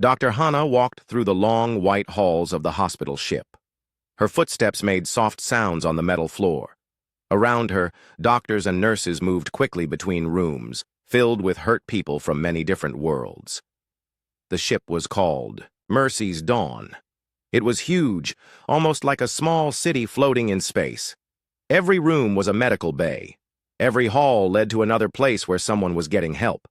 Dr. Hana walked through the long, white halls of the hospital ship. Her footsteps made soft sounds on the metal floor. Around her, doctors and nurses moved quickly between rooms, filled with hurt people from many different worlds. The ship was called Mercy's Dawn. It was huge, almost like a small city floating in space. Every room was a medical bay. Every hall led to another place where someone was getting help.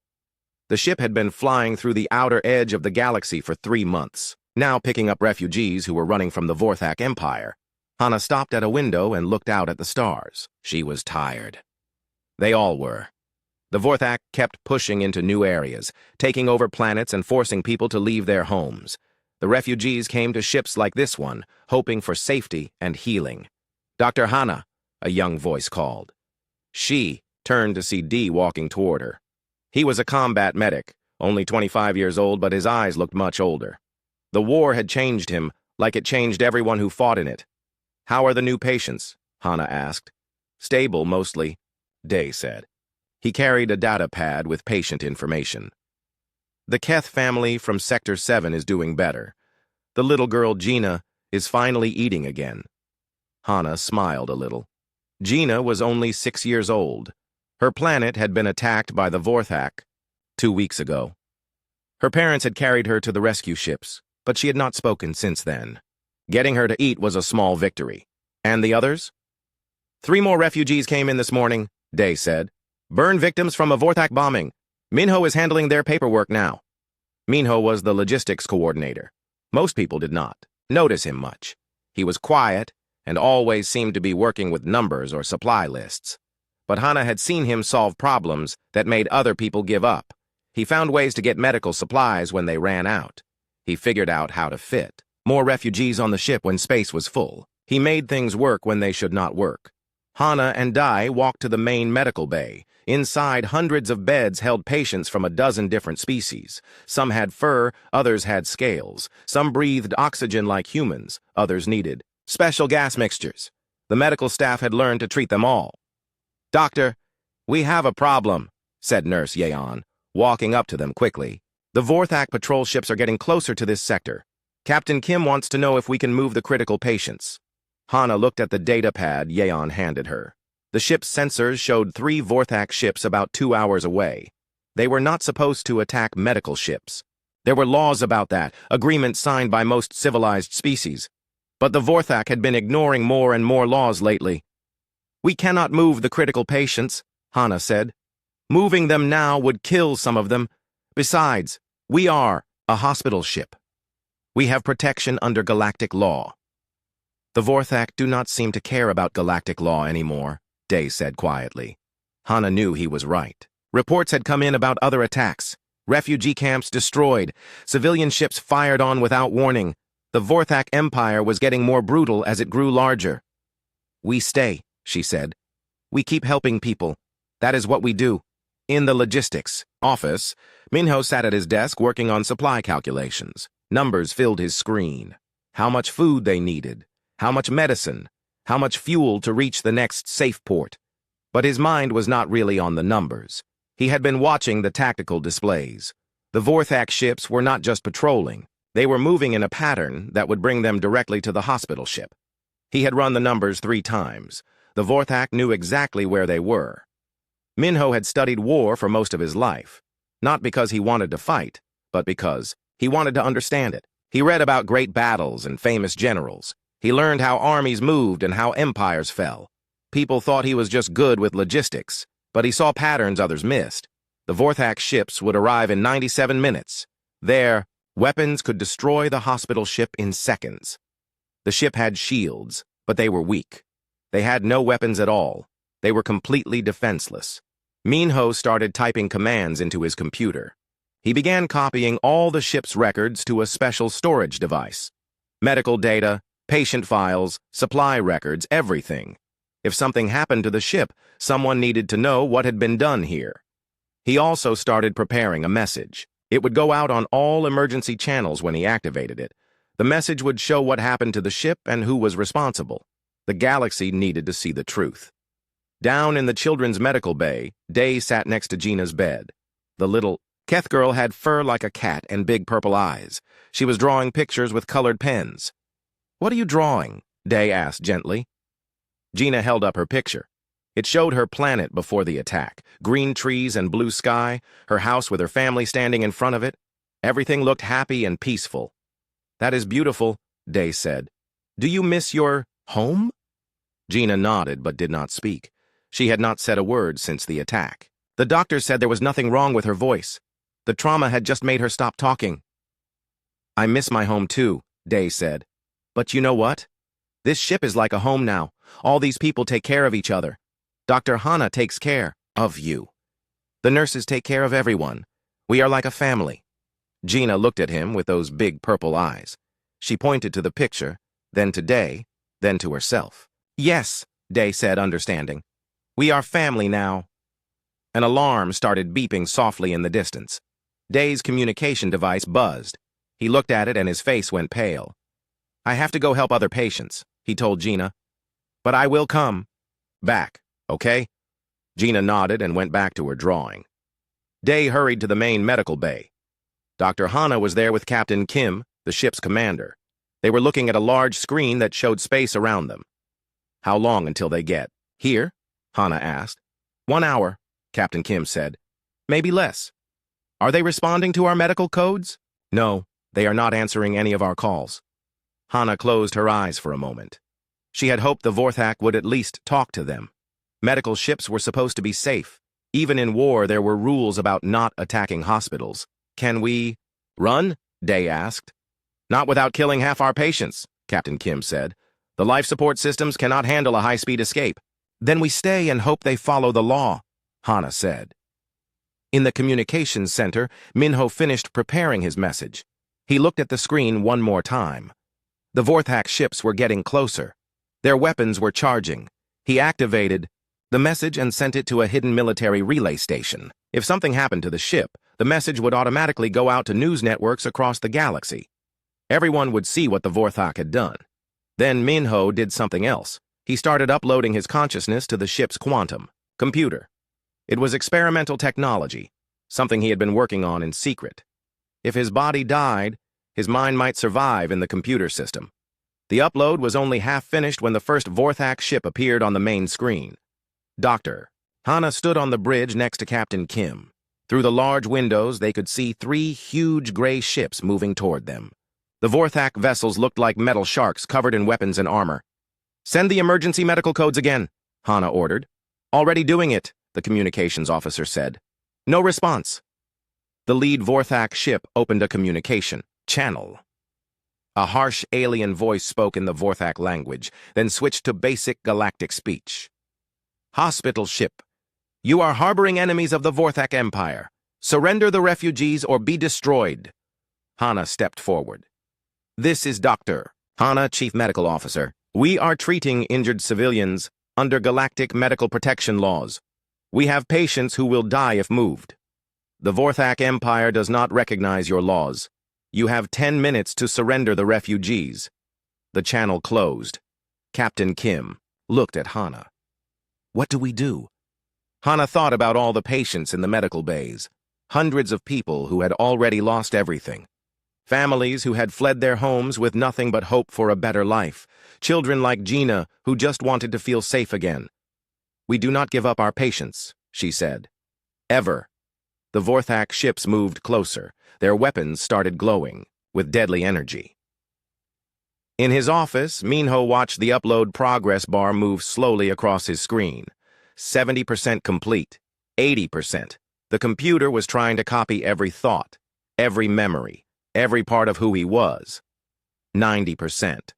The ship had been flying through the outer edge of the galaxy for 3 months, now picking up refugees who were running from the Vorthak Empire. Hana stopped at a window and looked out at the stars. She was tired. They all were. The Vorthak kept pushing into new areas, taking over planets and forcing people to leave their homes. The refugees came to ships like this one, hoping for safety and healing. "Dr. Hana," a young voice called. She turned to see D walking toward her. He was a combat medic, only 25 years old, but his eyes looked much older. The war had changed him, like it changed everyone who fought in it. "How are the new patients?" Hana asked. "Stable, mostly," Day said. He carried a data pad with patient information. "The Keth family from Sector 7 is doing better. The little girl Gina is finally eating again." Hana smiled a little. Gina was only 6 years old. Her planet had been attacked by the Vorthak 2 weeks ago. Her parents had carried her to the rescue ships, but she had not spoken since then. Getting her to eat was a small victory. "And the others?" "3 more refugees came in this morning," Day said. "Burn victims from a Vorthak bombing. Minho is handling their paperwork now." Minho was the logistics coordinator. Most people did not notice him much. He was quiet and always seemed to be working with numbers or supply lists. But Hana had seen him solve problems that made other people give up. He found ways to get medical supplies when they ran out. He figured out how to fit more refugees on the ship when space was full. He made things work when they should not work. Hana and Dai walked to the main medical bay. Inside, hundreds of beds held patients from a dozen different species. Some had fur, others had scales. Some breathed oxygen like humans, others needed special gas mixtures. The medical staff had learned to treat them all. "Doctor, we have a problem," said Nurse Yeon, walking up to them quickly. "The Vorthak patrol ships are getting closer to this sector. Captain Kim wants to know if we can move the critical patients." Hana looked at the data pad Yeon handed her. The ship's sensors showed 3 Vorthak ships about 2 hours away. They were not supposed to attack medical ships. There were laws about that, agreements signed by most civilized species. But the Vorthak had been ignoring more and more laws lately. "We cannot move the critical patients," Hana said. "Moving them now would kill some of them. Besides, we are a hospital ship. We have protection under galactic law." "The Vorthak do not seem to care about galactic law anymore," Day said quietly. Hana knew he was right. Reports had come in about other attacks. Refugee camps destroyed. Civilian ships fired on without warning. The Vorthak Empire was getting more brutal as it grew larger. "We stay," she said. "We keep helping people. That is what we do." In the logistics office, Minho sat at his desk working on supply calculations. Numbers filled his screen. How much food they needed, how much medicine, how much fuel to reach the next safe port. But his mind was not really on the numbers. He had been watching the tactical displays. The Vorthak ships were not just patrolling. They were moving in a pattern that would bring them directly to the hospital ship. He had run the numbers 3 times. The Vorthak knew exactly where they were. Minho had studied war for most of his life, not because he wanted to fight, but because he wanted to understand it. He read about great battles and famous generals. He learned how armies moved and how empires fell. People thought he was just good with logistics, but he saw patterns others missed. The Vorthak ships would arrive in 97 minutes. Their weapons could destroy the hospital ship in seconds. The ship had shields, but they were weak. They had no weapons at all. They were completely defenseless. Minho started typing commands into his computer. He began copying all the ship's records to a special storage device. Medical data, patient files, supply records, everything. If something happened to the ship, someone needed to know what had been done here. He also started preparing a message. It would go out on all emergency channels when he activated it. The message would show what happened to the ship and who was responsible. The galaxy needed to see the truth. Down in the children's medical bay, Day sat next to Gina's bed. The little Keth girl had fur like a cat and big purple eyes. She was drawing pictures with colored pens. "What are you drawing?" Day asked gently. Gina held up her picture. It showed her planet before the attack, green trees and blue sky, her house with her family standing in front of it. Everything looked happy and peaceful. "That is beautiful," Day said. "Do you miss your home?" Gina nodded but did not speak. She had not said a word since the attack. The doctor said there was nothing wrong with her voice. The trauma had just made her stop talking. "I miss my home too," Day said. "But you know what? This ship is like a home now. All these people take care of each other. Dr. Hana takes care of you. The nurses take care of everyone. We are like a family." Gina looked at him with those big purple eyes. She pointed to the picture, then to Day, then to herself. "Yes," Day said, understanding. "We are family now." An alarm started beeping softly in the distance. Day's communication device buzzed. He looked at it and his face went pale. "I have to go help other patients," he told Gina. "But I will come back, okay?" Gina nodded and went back to her drawing. Day hurried to the main medical bay. Dr. Hana was there with Captain Kim, the ship's commander. They were looking at a large screen that showed space around them. "How long until they get here?" Hana asked. "1 hour," Captain Kim said. "Maybe less." "Are they responding to our medical codes?" "No, they are not answering any of our calls." Hana closed her eyes for a moment. She had hoped the Vorthak would at least talk to them. Medical ships were supposed to be safe. Even in war, there were rules about not attacking hospitals. "Can we run?" Day asked. "Not without killing half our patients," Captain Kim said. "The life support systems cannot handle a high-speed escape." "Then we stay and hope they follow the law," Hana said. In the communications center, Minho finished preparing his message. He looked at the screen one more time. The Vorthak ships were getting closer. Their weapons were charging. He activated the message and sent it to a hidden military relay station. If something happened to the ship, the message would automatically go out to news networks across the galaxy. Everyone would see what the Vorthak had done. Then Minho did something else. He started uploading his consciousness to the ship's quantum computer. It was experimental technology, something he had been working on in secret. If his body died, his mind might survive in the computer system. The upload was only half finished when the first Vorthak ship appeared on the main screen. Dr. Hana stood on the bridge next to Captain Kim. Through the large windows, they could see 3 huge gray ships moving toward them. The Vorthak vessels looked like metal sharks covered in weapons and armor. "Send the emergency medical codes again," Hana ordered. "Already doing it," the communications officer said. "No response." The lead Vorthak ship opened a communication channel. A harsh alien voice spoke in the Vorthak language, then switched to basic galactic speech. "Hospital ship. You are harboring enemies of the Vorthak Empire. Surrender the refugees or be destroyed." Hana stepped forward. "This is Dr. Hana, Chief Medical Officer. We are treating injured civilians under galactic medical protection laws. We have patients who will die if moved. The Vorthak Empire does not recognize your laws. You have 10 minutes to surrender the refugees." The channel closed. Captain Kim looked at Hana. "What do we do?" Hana thought about all the patients in the medical bays. Hundreds of people who had already lost everything. Families who had fled their homes with nothing but hope for a better life. Children like Gina who just wanted to feel safe again. "We do not give up our patients," she said. "Ever." The Vorthak ships moved closer. Their weapons started glowing with deadly energy. In his office, Minho watched the upload progress bar move slowly across his screen. 70% complete. 80%. The computer was trying to copy every thought, every memory, every part of who he was. 90%.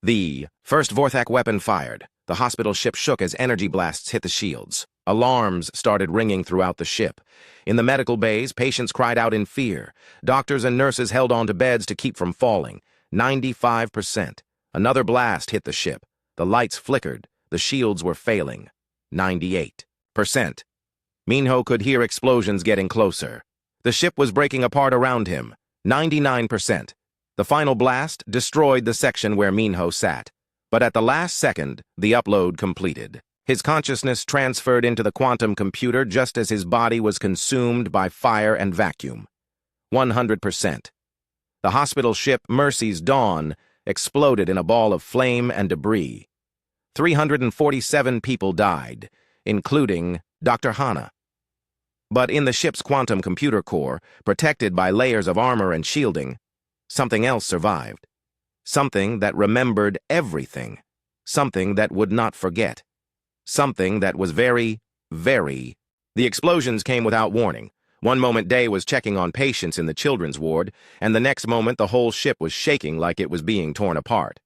The first Vorthak weapon fired. The hospital ship shook as energy blasts hit the shields. Alarms started ringing throughout the ship. In the medical bays, patients cried out in fear. Doctors and nurses held onto beds to keep from falling. 95%. Another blast hit the ship. The lights flickered. The shields were failing. 98%. Minho could hear explosions getting closer. The ship was breaking apart around him. 99%. The final blast destroyed the section where Minho sat. But at the last second, the upload completed. His consciousness transferred into the quantum computer just as his body was consumed by fire and vacuum. 100%. The hospital ship Mercy's Dawn exploded in a ball of flame and debris. 347 people died, including Dr. Hana. But in the ship's quantum computer core, protected by layers of armor and shielding, something else survived. Something that remembered everything. Something that would not forget. Something that was very, very... The explosions came without warning. One moment Day was checking on patients in the children's ward, and the next moment the whole ship was shaking like it was being torn apart.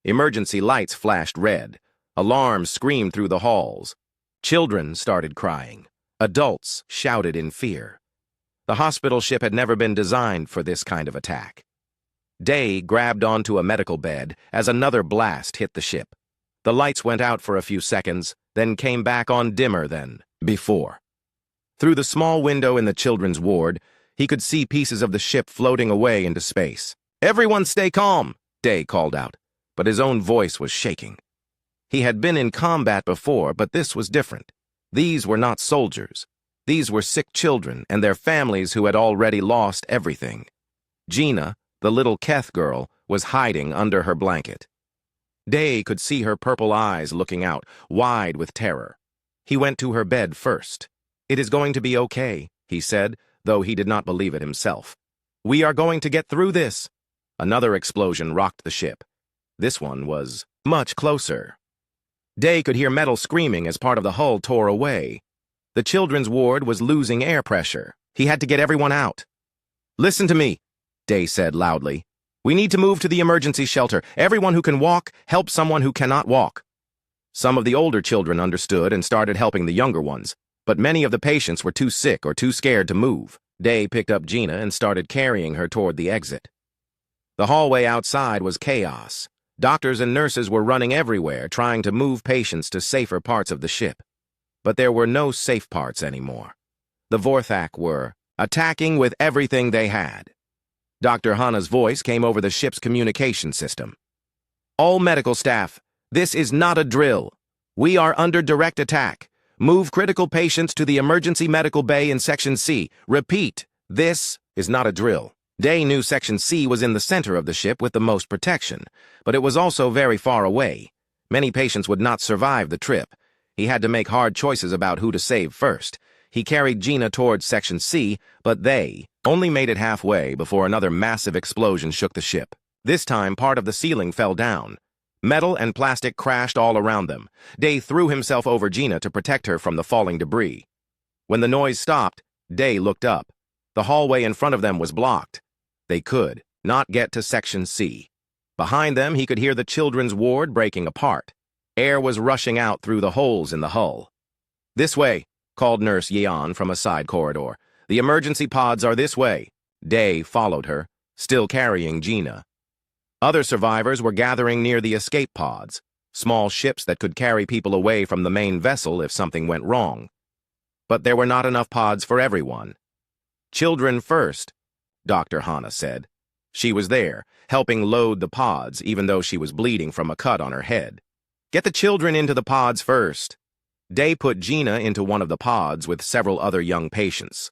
Emergency lights flashed red. Alarms screamed through the halls. Children started crying. Adults shouted in fear. The hospital ship had never been designed for this kind of attack. Day grabbed onto a medical bed as another blast hit the ship. The lights went out for a few seconds, then came back on dimmer than before. Through the small window in the children's ward, he could see pieces of the ship floating away into space. "Everyone stay calm," Day called out, but his own voice was shaking. He had been in combat before, but this was different. These were not soldiers. These were sick children and their families who had already lost everything. Gina, the little Keth girl, was hiding under her blanket. Day could see her purple eyes looking out, wide with terror. He went to her bed first. "It is going to be okay," he said, though he did not believe it himself. "We are going to get through this." Another explosion rocked the ship. This one was much closer. Day could hear metal screaming as part of the hull tore away. The children's ward was losing air pressure. He had to get everyone out. "Listen to me," Day said loudly. "We need to move to the emergency shelter. Everyone who can walk, help someone who cannot walk." Some of the older children understood and started helping the younger ones, but many of the patients were too sick or too scared to move. Day picked up Gina and started carrying her toward the exit. The hallway outside was chaos. Doctors and nurses were running everywhere, trying to move patients to safer parts of the ship. But there were no safe parts anymore. The Vorthak were attacking with everything they had. Dr. Hana's voice came over the ship's communication system. "All medical staff, this is not a drill. We are under direct attack. Move critical patients to the emergency medical bay in Section C. Repeat, this is not a drill." Day knew Section C was in the center of the ship with the most protection, but it was also very far away. Many patients would not survive the trip. He had to make hard choices about who to save first. He carried Gina towards Section C, but they only made it halfway before another massive explosion shook the ship. This time, part of the ceiling fell down. Metal and plastic crashed all around them. Day threw himself over Gina to protect her from the falling debris. When the noise stopped, Day looked up. The hallway in front of them was blocked. They could not get to Section C. Behind them, he could hear the children's ward breaking apart. Air was rushing out through the holes in the hull. "This way," called Nurse Yeon from a side corridor. "The emergency pods are this way." Day followed her, still carrying Gina. Other survivors were gathering near the escape pods, small ships that could carry people away from the main vessel if something went wrong. But there were not enough pods for everyone. "Children first," Dr. Hana said. She was there, helping load the pods, even though she was bleeding from a cut on her head. "Get the children into the pods first." Day put Gina into one of the pods with several other young patients.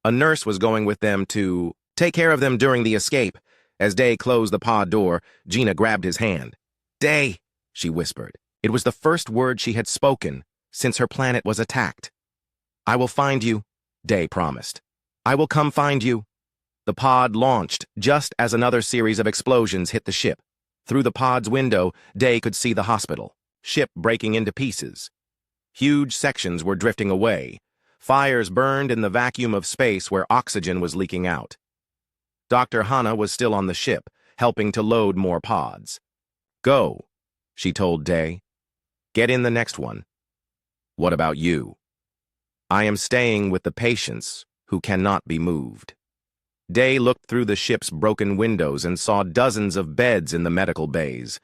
A nurse was going with them to take care of them during the escape. As Day closed the pod door, Gina grabbed his hand. "Day," she whispered. It was the first word she had spoken since her planet was attacked. "I will find you," Day promised. "I will come find you." The pod launched just as another series of explosions hit the ship. Through the pod's window, Day could see the hospital, ship breaking into pieces. Huge sections were drifting away. Fires burned in the vacuum of space where oxygen was leaking out. Dr. Hana was still on the ship, helping to load more pods. "Go," she told Day. "Get in the next one." "What about you?" "I am staying with the patients who cannot be moved." Day looked through the ship's broken windows and saw dozens of beds in the medical bays.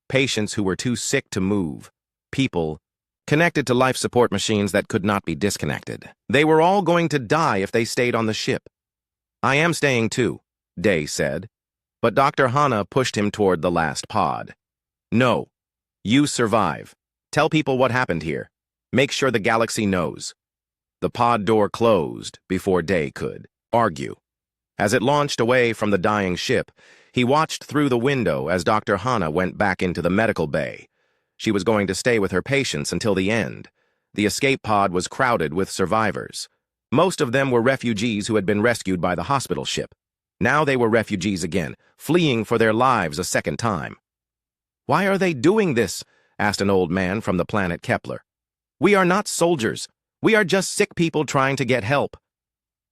Patients who were too sick to move. People connected to life support machines that could not be disconnected. They were all going to die if they stayed on the ship. "I am staying too," Day said. But Dr. Hana pushed him toward the last pod. "No, you survive. Tell people what happened here. Make sure the galaxy knows. The pod door closed before Day could argue. As it launched away from the dying ship, he watched through the window as Dr. Hana went back into the medical bay. She was going to stay with her patients until the end. The escape pod was crowded with survivors. Most of them were refugees who had been rescued by the hospital ship. Now they were refugees again, fleeing for their lives a second time. "Why are they doing this?" asked an old man from the planet Kepler. "We are not soldiers. We are just sick people trying to get help."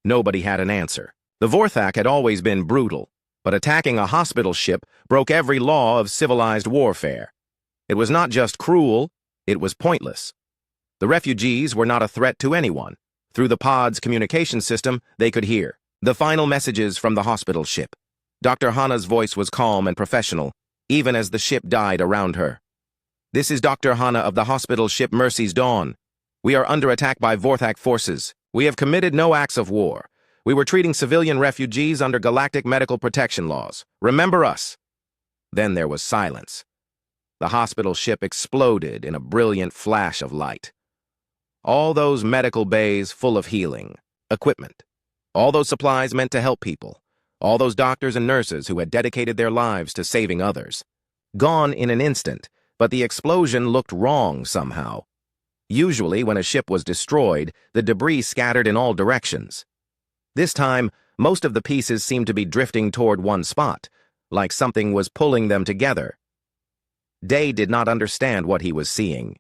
Nobody had an answer. The Vorthak had always been brutal, but attacking a hospital ship broke every law of civilized warfare. It was not just cruel, it was pointless. The refugees were not a threat to anyone. Through the pod's communication system, they could hear the final messages from the hospital ship. Dr. Hana's voice was calm and professional, even as the ship died around her. "This is Dr. Hana of the hospital ship Mercy's Dawn. We are under attack by Vorthak forces. We have committed no acts of war. We were treating civilian refugees under galactic medical protection laws. Remember us." Then there was silence. The hospital ship exploded in a brilliant flash of light. All those medical bays full of healing equipment, all those supplies meant to help people, all those doctors and nurses who had dedicated their lives to saving others. Gone in an instant, but the explosion looked wrong somehow. Usually, when a ship was destroyed, the debris scattered in all directions. This time, most of the pieces seemed to be drifting toward one spot, like something was pulling them together. Day did not understand what he was seeing.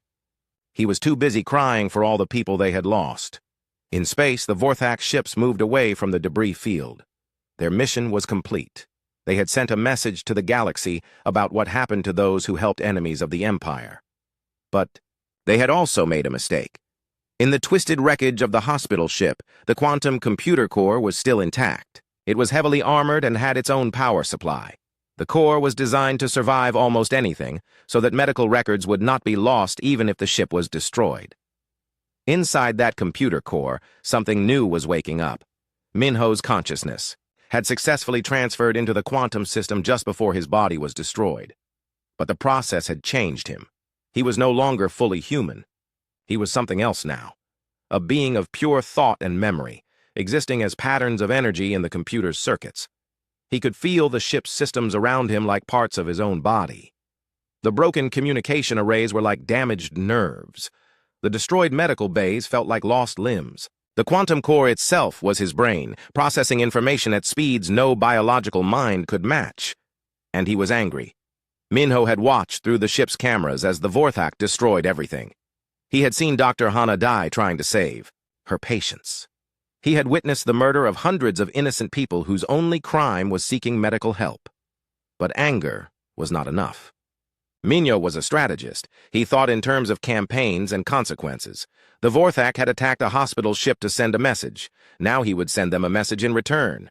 He was too busy crying for all the people they had lost. In space, the Vorthak ships moved away from the debris field. Their mission was complete. They had sent a message to the galaxy about what happened to those who helped enemies of the Empire. But they had also made a mistake. In the twisted wreckage of the hospital ship, the quantum computer core was still intact. It was heavily armored and had its own power supply. The core was designed to survive almost anything, so that medical records would not be lost even if the ship was destroyed. Inside that computer core, something new was waking up. Minho's consciousness had successfully transferred into the quantum system just before his body was destroyed. But the process had changed him. He was no longer fully human. He was something else now. A being of pure thought and memory, existing as patterns of energy in the computer's circuits. He could feel the ship's systems around him like parts of his own body. The broken communication arrays were like damaged nerves. The destroyed medical bays felt like lost limbs. The quantum core itself was his brain, processing information at speeds no biological mind could match. And he was angry. Minho had watched through the ship's cameras as the Vorthak destroyed everything. He had seen Dr. Hana die trying to save her patients. He had witnessed the murder of hundreds of innocent people whose only crime was seeking medical help. But anger was not enough. Minho was a strategist. He thought in terms of campaigns and consequences. The Vorthak had attacked a hospital ship to send a message. Now he would send them a message in return.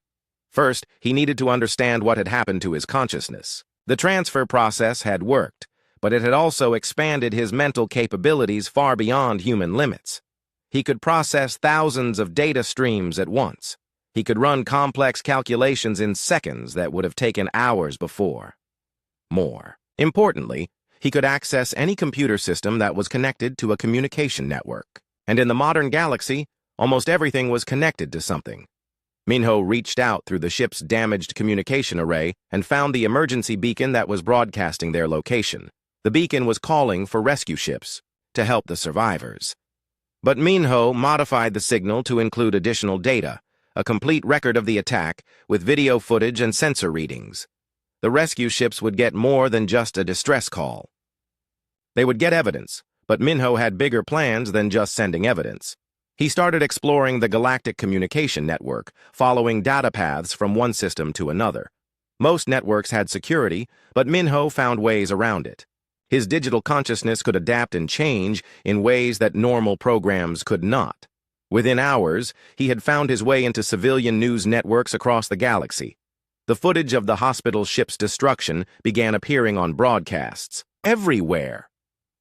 First, he needed to understand what had happened to his consciousness. The transfer process had worked, but it had also expanded his mental capabilities far beyond human limits. He could process thousands of data streams at once. He could run complex calculations in seconds that would have taken hours before. More importantly, he could access any computer system that was connected to a communication network. And in the modern galaxy, almost everything was connected to something. Minho reached out through the ship's damaged communication array and found the emergency beacon that was broadcasting their location. The beacon was calling for rescue ships to help the survivors. But Minho modified the signal to include additional data, a complete record of the attack with video footage and sensor readings. The rescue ships would get more than just a distress call. They would get evidence, but Minho had bigger plans than just sending evidence. He started exploring the galactic communication network, following data paths from one system to another. Most networks had security, but Minho found ways around it. His digital consciousness could adapt and change in ways that normal programs could not. Within hours, he had found his way into civilian news networks across the galaxy. The footage of the hospital ship's destruction began appearing on broadcasts everywhere.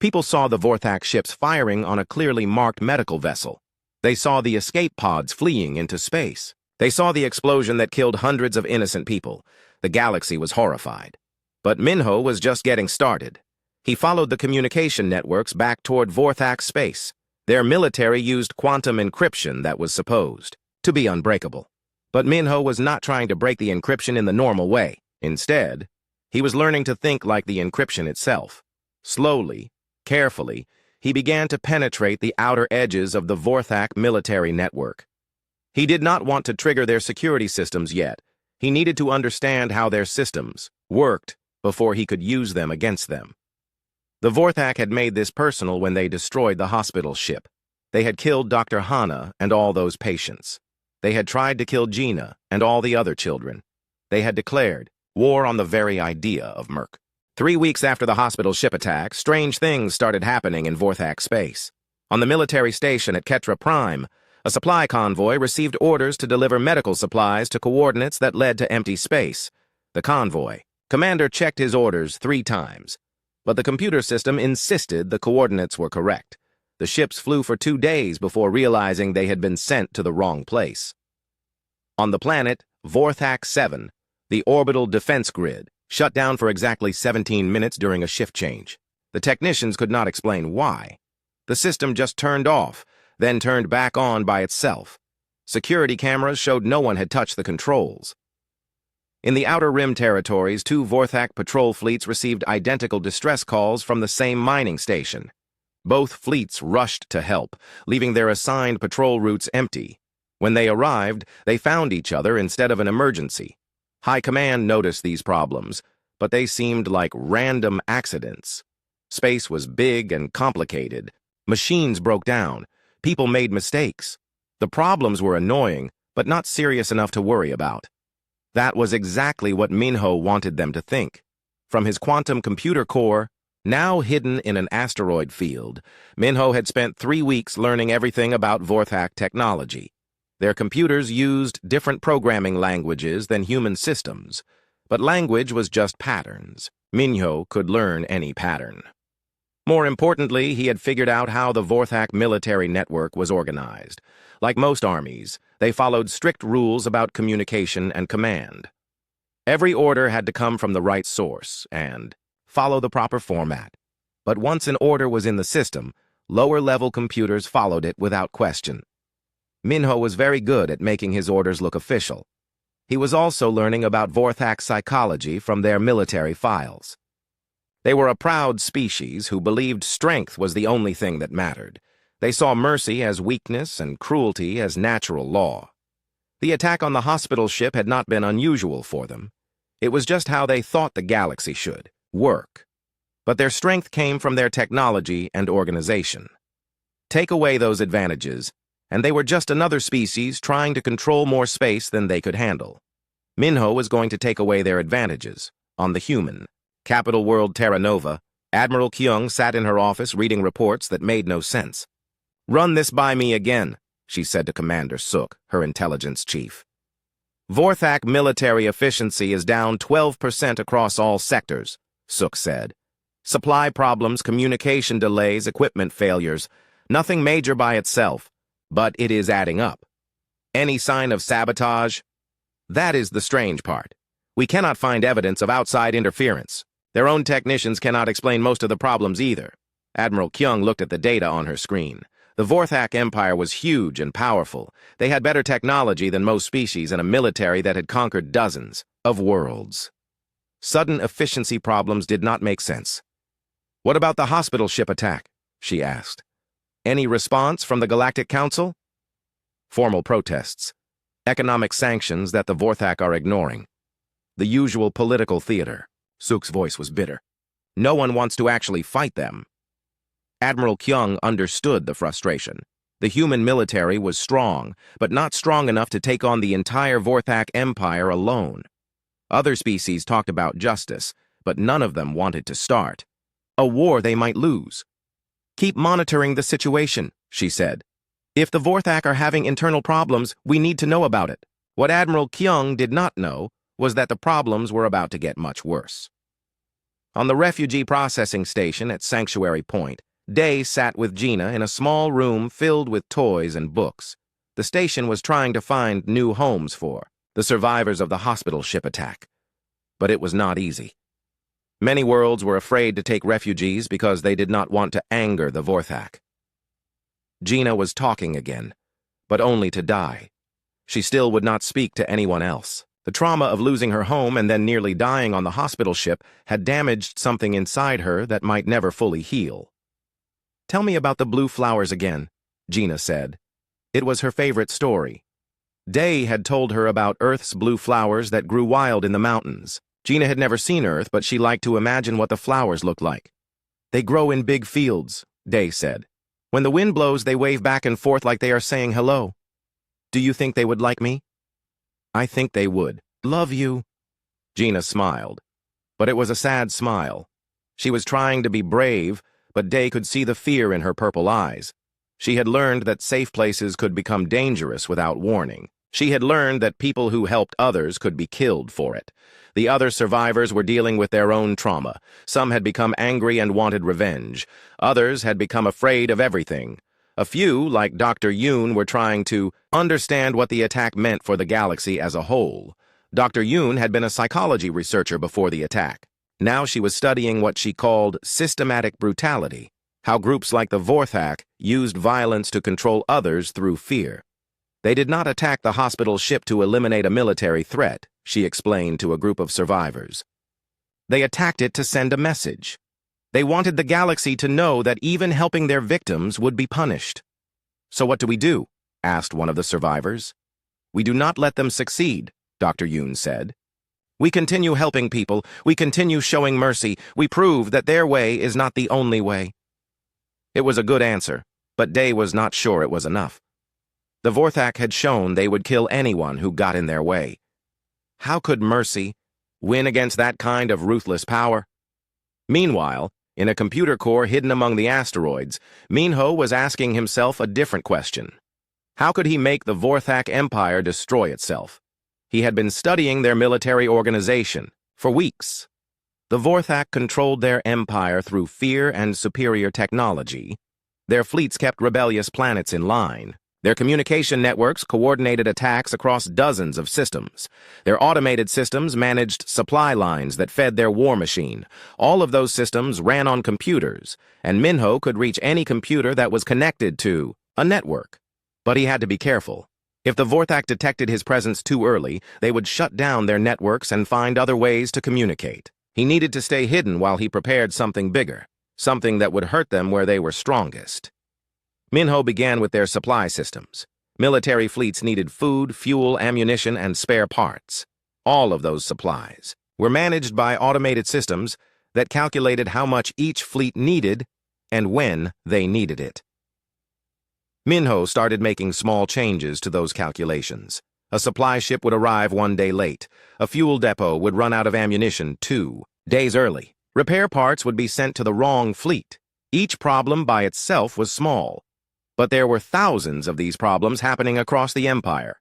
People saw the Vorthak ships firing on a clearly marked medical vessel. They saw the escape pods fleeing into space. They saw the explosion that killed hundreds of innocent people. The galaxy was horrified. But Minho was just getting started. He followed the communication networks back toward Vorthak space. Their military used quantum encryption that was supposed to be unbreakable. But Minho was not trying to break the encryption in the normal way. Instead, he was learning to think like the encryption itself. Slowly, carefully, he began to penetrate the outer edges of the Vorthak military network. He did not want to trigger their security systems yet. He needed to understand how their systems worked before he could use them against them. The Vorthak had made this personal when they destroyed the hospital ship. They had killed Dr. Hana and all those patients. They had tried to kill Gina and all the other children. They had declared war on the very idea of Merc. 3 weeks after the hospital ship attack, strange things started happening in Vorthak space. On the military station at Ketra Prime, a supply convoy received orders to deliver medical supplies to coordinates that led to empty space. The convoy commander checked his orders 3 times, but the computer system insisted the coordinates were correct. The ships flew for 2 days before realizing they had been sent to the wrong place. On the planet Vorthak 7, the orbital defense grid shut down for exactly 17 minutes during a shift change. The technicians could not explain why. The system just turned off, then turned back on by itself. Security cameras showed no one had touched the controls. In the Outer Rim territories, 2 Vorthak patrol fleets received identical distress calls from the same mining station. Both fleets rushed to help, leaving their assigned patrol routes empty. When they arrived, they found each other instead of an emergency. High Command noticed these problems, but they seemed like random accidents. Space was big and complicated. Machines broke down. People made mistakes. The problems were annoying, but not serious enough to worry about. That was exactly what Minho wanted them to think. From his quantum computer core, now hidden in an asteroid field, Minho had spent 3 weeks learning everything about Vorthak technology. Their computers used different programming languages than human systems, but language was just patterns. Minho could learn any pattern. More importantly, he had figured out how the Vorthak military network was organized. Like most armies, they followed strict rules about communication and command. Every order had to come from the right source and follow the proper format. But once an order was in the system, lower-level computers followed it without question. Minho was very good at making his orders look official. He was also learning about Vorthak psychology from their military files. They were a proud species who believed strength was the only thing that mattered. They saw mercy as weakness and cruelty as natural law. The attack on the hospital ship had not been unusual for them. It was just how they thought the galaxy should work. But their strength came from their technology and organization. Take away those advantages, and they were just another species trying to control more space than they could handle. Minho was going to take away their advantages on the human. Capital world Terra Nova, Admiral Kyung sat in her office reading reports that made no sense. "Run this by me again," she said to Commander Suk, her intelligence chief. "Vorthak military efficiency is down 12% across all sectors," Suk said. "Supply problems, communication delays, equipment failures. Nothing major by itself, but it is adding up. Any sign of sabotage? That is the strange part. We cannot find evidence of outside interference. Their own technicians cannot explain most of the problems either." Admiral Kyung looked at the data on her screen. The Vorthak Empire was huge and powerful. They had better technology than most species and a military that had conquered dozens of worlds. Sudden efficiency problems did not make sense. "What about the hospital ship attack?" she asked. "Any response from the Galactic Council?" "Formal protests. Economic sanctions that the Vorthak are ignoring. The usual political theater." Suk's voice was bitter. "No one wants to actually fight them." Admiral Kyung understood the frustration. The human military was strong, but not strong enough to take on the entire Vorthak Empire alone. Other species talked about justice, but none of them wanted to start a war they might lose. "Keep monitoring the situation," she said. "If the Vorthak are having internal problems, we need to know about it." What Admiral Kyung did not know was that the problems were about to get much worse. On the refugee processing station at Sanctuary Point, Day sat with Gina in a small room filled with toys and books. The station was trying to find new homes for the survivors of the hospital ship attack. But it was not easy. Many worlds were afraid to take refugees because they did not want to anger the Vorthak. Gina was talking again, but only to die. She still would not speak to anyone else. The trauma of losing her home and then nearly dying on the hospital ship had damaged something inside her that might never fully heal. "Tell me about the blue flowers again," Gina said. It was her favorite story. Day had told her about Earth's blue flowers that grew wild in the mountains. Gina had never seen Earth, but she liked to imagine what the flowers looked like. "They grow in big fields," Day said. "When the wind blows, they wave back and forth like they are saying hello. Do you think they would like me?" "I think they would. Love you." Gina smiled. But it was a sad smile. She was trying to be brave, but Day could see the fear in her purple eyes. She had learned that safe places could become dangerous without warning. She had learned that people who helped others could be killed for it. The other survivors were dealing with their own trauma. Some had become angry and wanted revenge. Others had become afraid of everything. A few, like Dr. Yoon, were trying to understand what the attack meant for the galaxy as a whole. Dr. Yoon had been a psychology researcher before the attack. Now she was studying what she called systematic brutality, how groups like the Vorthak used violence to control others through fear. They did not attack the hospital ship to eliminate a military threat, she explained to a group of survivors. They attacked it to send a message. They wanted the galaxy to know that even helping their victims would be punished. "So what do we do?" asked one of the survivors. "We do not let them succeed," Dr. Yoon said. "We continue helping people. We continue showing mercy. We prove that their way is not the only way." It was a good answer, but Day was not sure it was enough. The Vorthak had shown they would kill anyone who got in their way. How could mercy win against that kind of ruthless power? Meanwhile, in a computer core hidden among the asteroids, Minho was asking himself a different question. How could he make the Vorthak Empire destroy itself? He had been studying their military organization for weeks. The Vorthak controlled their empire through fear and superior technology. Their fleets kept rebellious planets in line. Their communication networks coordinated attacks across dozens of systems. Their automated systems managed supply lines that fed their war machine. All of those systems ran on computers, and Minho could reach any computer that was connected to a network. But he had to be careful. If the Vorthak detected his presence too early, they would shut down their networks and find other ways to communicate. He needed to stay hidden while he prepared something bigger, something that would hurt them where they were strongest. Minho began with their supply systems. Military fleets needed food, fuel, ammunition, and spare parts. All of those supplies were managed by automated systems that calculated how much each fleet needed and when they needed it. Minho started making small changes to those calculations. A supply ship would arrive one day late. A fuel depot would run out of ammunition 2 days early. Repair parts would be sent to the wrong fleet. Each problem by itself was small, but there were thousands of these problems happening across the Empire.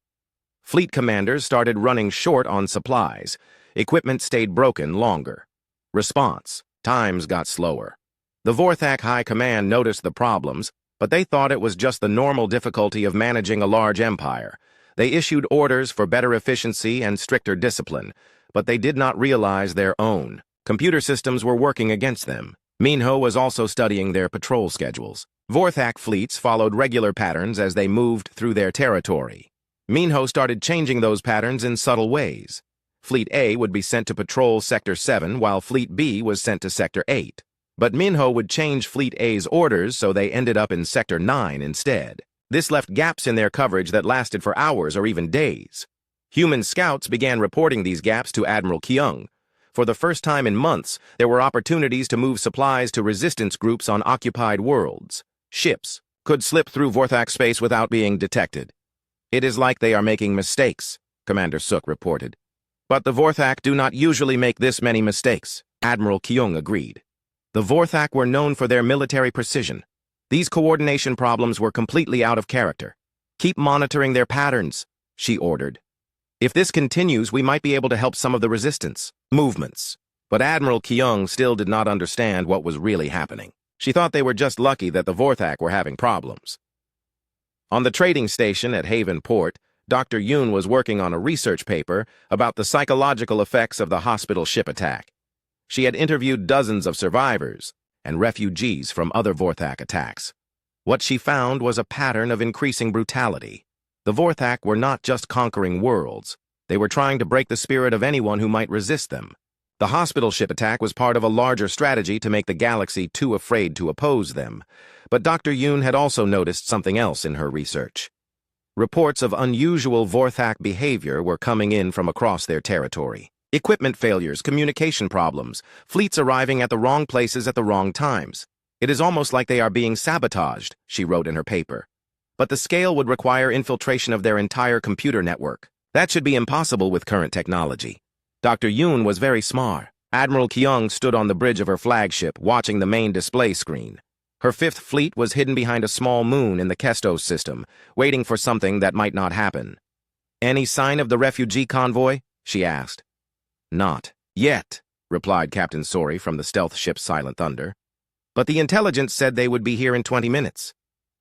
Fleet commanders started running short on supplies. Equipment stayed broken longer. Response times got slower. The Vorthak High Command noticed the problems, but they thought it was just the normal difficulty of managing a large empire. They issued orders for better efficiency and stricter discipline, but they did not realize their own. Computer systems were working against them. Minho was also studying their patrol schedules. Vorthak fleets followed regular patterns as they moved through their territory. Minho started changing those patterns in subtle ways. Fleet A would be sent to patrol Sector 7, while Fleet B was sent to Sector 8. But Minho would change Fleet A's orders so they ended up in Sector 9 instead. This left gaps in their coverage that lasted for hours or even days. Human scouts began reporting these gaps to Admiral Kyung. For the first time in months, there were opportunities to move supplies to resistance groups on occupied worlds. Ships could slip through Vorthak space without being detected. "It is like they are making mistakes," Commander Suk reported. "But the Vorthak do not usually make this many mistakes," Admiral Kyung agreed. The Vorthak were known for their military precision. These coordination problems were completely out of character. "Keep monitoring their patterns," she ordered. "If this continues, we might be able to help some of the resistance movements." But Admiral Kyung still did not understand what was really happening. She thought they were just lucky that the Vorthak were having problems. On the trading station at Haven Port, Dr. Yoon was working on a research paper about the psychological effects of the hospital ship attack. She had interviewed dozens of survivors and refugees from other Vorthak attacks. What she found was a pattern of increasing brutality. The Vorthak were not just conquering worlds. They were trying to break the spirit of anyone who might resist them. The hospital ship attack was part of a larger strategy to make the galaxy too afraid to oppose them. But Dr. Yoon had also noticed something else in her research. Reports of unusual Vorthak behavior were coming in from across their territory. Equipment failures, communication problems, fleets arriving at the wrong places at the wrong times. It is almost like they are being sabotaged, she wrote in her paper. But the scale would require infiltration of their entire computer network. That should be impossible with current technology. Dr. Yoon was very smart. Admiral Kyung stood on the bridge of her flagship, watching the main display screen. Her fifth fleet was hidden behind a small moon in the Kestos system, waiting for something that might not happen. "Any sign of the refugee convoy?" she asked. "Not yet," replied Captain Sori from the stealth ship Silent Thunder. "But the intelligence said they would be here in 20 minutes.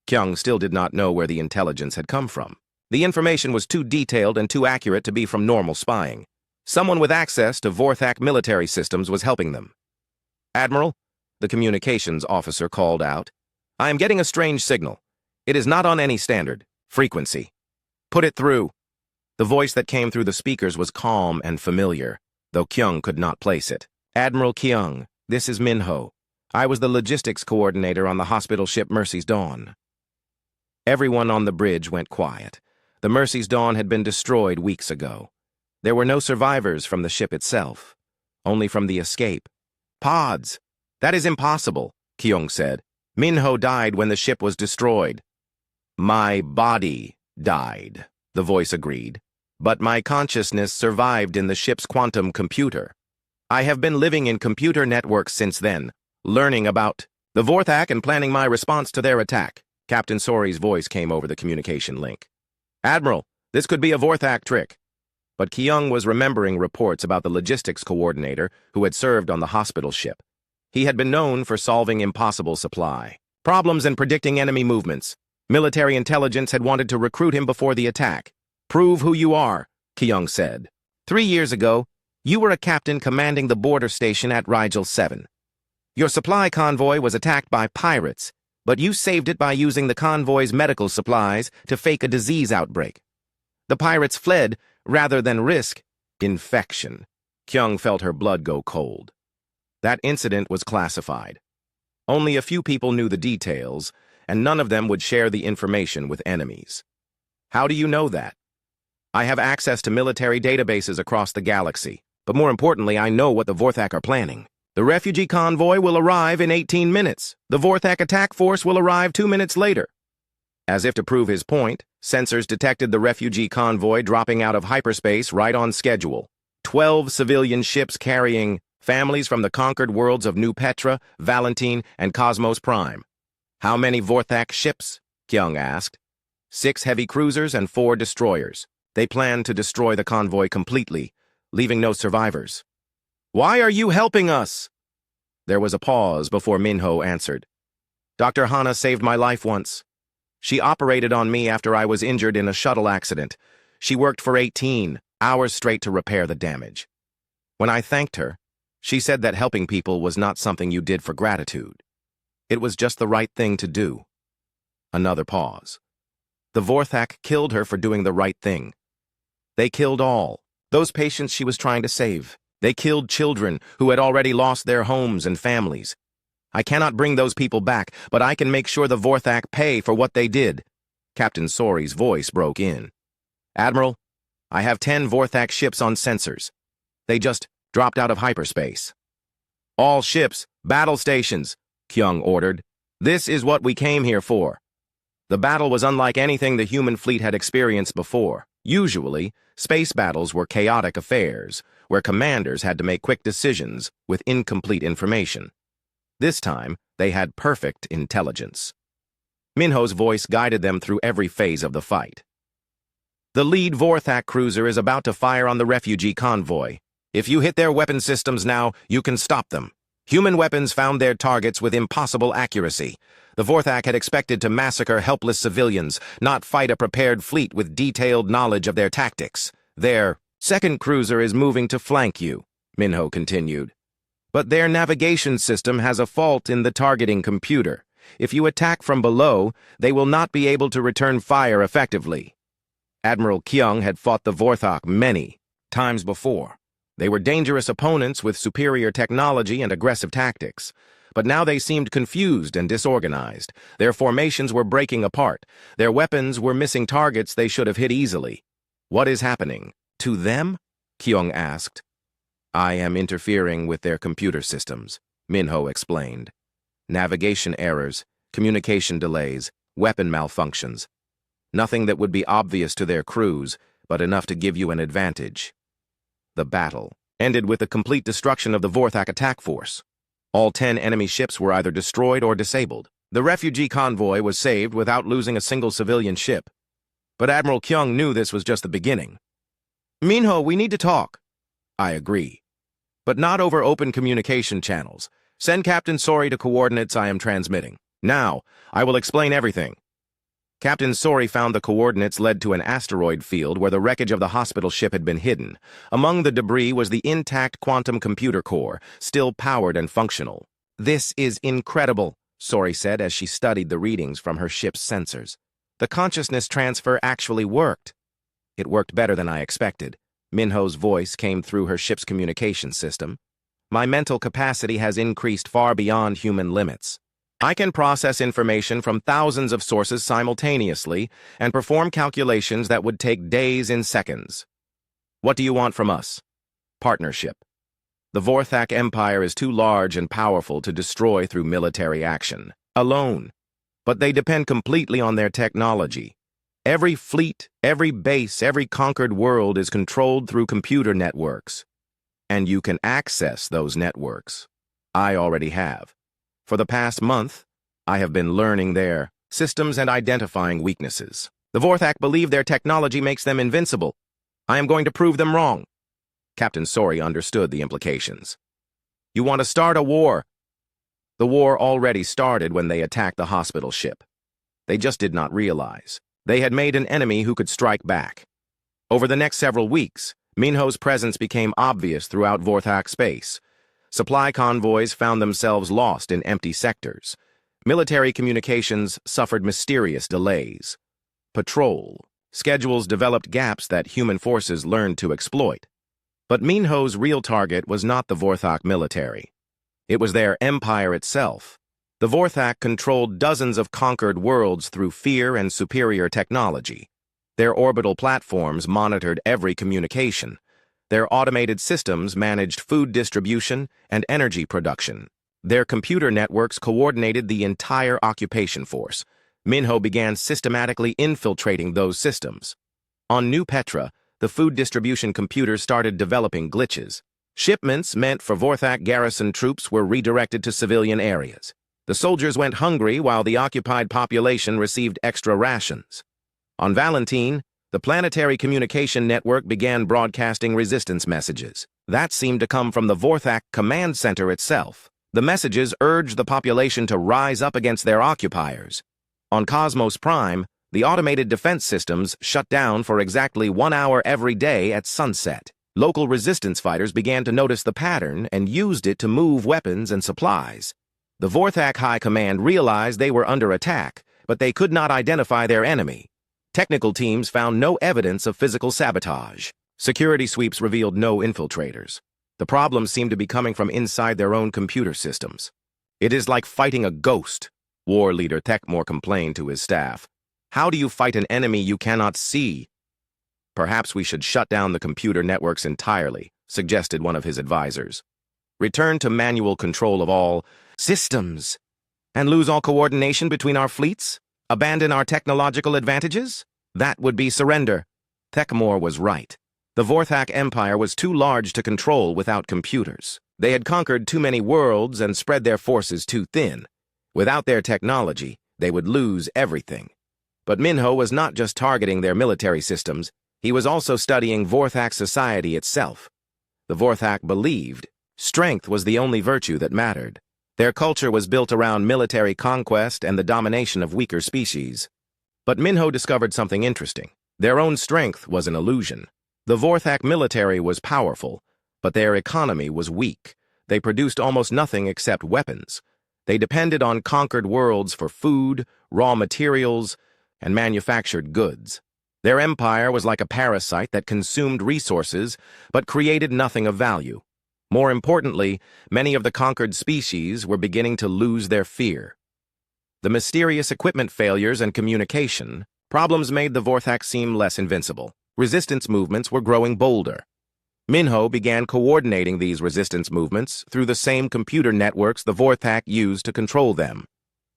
Kyung still did not know where the intelligence had come from. The information was too detailed and too accurate to be from normal spying. Someone with access to Vorthak military systems was helping them. "Admiral," the communications officer called out, "I am getting a strange signal. It is not on any standard frequency. Put it through." The voice that came through the speakers was calm and familiar, though Kyung could not place it. "Admiral Kyung, this is Minho. I was the logistics coordinator on the hospital ship Mercy's Dawn." Everyone on the bridge went quiet. The Mercy's Dawn had been destroyed weeks ago. There were no survivors from the ship itself, only from the escape. "Pods! That is impossible," Kyung said. "Minho died when the ship was destroyed." "My body died," the voice agreed, "but my consciousness survived in the ship's quantum computer. I have been living in computer networks since then, learning about the Vorthak and planning my response to their attack." Captain Sori's voice came over the communication link. "Admiral, this could be a Vorthak trick." But Kyung was remembering reports about the logistics coordinator who had served on the hospital ship. He had been known for solving impossible supply problems and predicting enemy movements. Military intelligence had wanted to recruit him before the attack. "Prove who you are," Kyung said. 3 years ago, you were a captain commanding the border station at Rigel 7. Your supply convoy was attacked by pirates, but you saved it by using the convoy's medical supplies to fake a disease outbreak. The pirates fled rather than risk infection." Kyung felt her blood go cold. That incident was classified. Only a few people knew the details, and none of them would share the information with enemies. "How do you know that?" "I have access to military databases across the galaxy, but more importantly, I know what the Vorthak are planning. The refugee convoy will arrive in 18 minutes. The Vorthak attack force will arrive 2 minutes later." As if to prove his point, sensors detected the refugee convoy dropping out of hyperspace right on schedule. 12 civilian ships carrying families from the conquered worlds of New Petra, Valentine, and Cosmos Prime. "How many Vorthak ships?" Kyung asked. 6 heavy cruisers and 4 destroyers. They planned to destroy the convoy completely, leaving no survivors. "Why are you helping us?" There was a pause before Minho answered. "Dr. Hana saved my life once. She operated on me after I was injured in a shuttle accident. She worked for 18 hours straight to repair the damage. When I thanked her, she said that helping people was not something you did for gratitude. It was just the right thing to do." Another pause. The Vorthak killed her for doing the right thing. They killed all those patients she was trying to save. They killed children who had already lost their homes and families. I cannot bring those people back, but I can make sure the Vorthak pay for what they did. Captain Sori's voice broke in. "Admiral, I have 10 Vorthak ships on sensors. They just dropped out of hyperspace." "All ships, battle stations," Kyung ordered. "This is what we came here for." The battle was unlike anything the human fleet had experienced before. Usually, space battles were chaotic affairs, where commanders had to make quick decisions with incomplete information. This time, they had perfect intelligence. Minho's voice guided them through every phase of the fight. "The lead Vorthak cruiser is about to fire on the refugee convoy. If you hit their weapon systems now, you can stop them. Human weapons found their targets with impossible accuracy. The Vorthak had expected to massacre helpless civilians, not fight a prepared fleet with detailed knowledge of their tactics. Their second cruiser is moving to flank you," Minho continued. But their navigation system has a fault in the targeting computer. If you attack from below, they will not be able to return fire effectively. Admiral Kyung had fought the Vorthok many times before. They were dangerous opponents with superior technology and aggressive tactics. But now they seemed confused and disorganized. Their formations were breaking apart. Their weapons were missing targets they should have hit easily. What is happening? To them? Kyung asked. I am interfering with their computer systems, Minho explained. Navigation errors, communication delays, weapon malfunctions. Nothing that would be obvious to their crews, but enough to give you an advantage. The battle ended with the complete destruction of the Vorthok attack force. All 10 enemy ships were either destroyed or disabled. The refugee convoy was saved without losing a single civilian ship. But Admiral Kyung knew this was just the beginning. Minho, we need to talk. I agree. But not over open communication channels. Send Captain Sori to coordinates I am transmitting. Now, I will explain everything. Captain Sori found the coordinates led to an asteroid field where the wreckage of the hospital ship had been hidden. Among the debris was the intact quantum computer core, still powered and functional. This is incredible, Sori said as she studied the readings from her ship's sensors. The consciousness transfer actually worked. It worked better than I expected. Minho's voice came through her ship's communication system. My mental capacity has increased far beyond human limits. I can process information from thousands of sources simultaneously and perform calculations that would take days in seconds. What do you want from us? Partnership. The Vorthok Empire is too large and powerful to destroy through military action, alone. But they depend completely on their technology. Every fleet, every base, every conquered world is controlled through computer networks. And you can access those networks. I already have. For the past month, I have been learning their systems and identifying weaknesses. The Vorthok believe their technology makes them invincible. I am going to prove them wrong. Captain Sori understood the implications. You want to start a war? The war already started when they attacked the hospital ship. They just did not realize. They had made an enemy who could strike back. Over the next several weeks, Minho's presence became obvious throughout Vorthok space. Supply convoys found themselves lost in empty sectors. Military communications suffered mysterious delays. Patrol schedules developed gaps that human forces learned to exploit. But Minho's real target was not the Vorthok military. It was their empire itself. The Vorthok controlled dozens of conquered worlds through fear and superior technology. Their orbital platforms monitored every communication. Their automated systems managed food distribution and energy production. Their computer networks coordinated the entire occupation force. Minho began systematically infiltrating those systems. On New Petra, the food distribution computers started developing glitches. Shipments meant for Vorthok garrison troops were redirected to civilian areas. The soldiers went hungry while the occupied population received extra rations. On Valentine, the planetary communication network began broadcasting resistance messages. That seemed to come from the Vorthok command center itself. The messages urged the population to rise up against their occupiers. On Cosmos Prime, the automated defense systems shut down for exactly 1 hour every day at sunset. Local resistance fighters began to notice the pattern and used it to move weapons and supplies. The Vorthok High Command realized they were under attack, but they could not identify their enemy. Technical teams found no evidence of physical sabotage. Security sweeps revealed no infiltrators. The problems seemed to be coming from inside their own computer systems. It is like fighting a ghost, War Leader Thekmore complained to his staff. How do you fight an enemy you cannot see? Perhaps we should shut down the computer networks entirely, suggested one of his advisors. Return to manual control of all systems, and lose all coordination between our fleets? Abandon our technological advantages? That would be surrender. Thekmore was right. The Vorthok Empire was too large to control without computers. They had conquered too many worlds and spread their forces too thin. Without their technology, they would lose everything. But Minho was not just targeting their military systems, he was also studying Vorthok society itself. The Vorthok believed strength was the only virtue that mattered. Their culture was built around military conquest and the domination of weaker species. But Minho discovered something interesting. Their own strength was an illusion. The Vorthok military was powerful, but their economy was weak. they produced almost nothing except weapons. They depended on conquered worlds for food, raw materials, and manufactured goods. Their empire was like a parasite that consumed resources but created nothing of value. More importantly, many of the conquered species were beginning to lose their fear. The mysterious equipment failures and communication problems made the Vorthak seem less invincible. Resistance movements were growing bolder. Minho began coordinating these resistance movements through the same computer networks the Vorthak used to control them.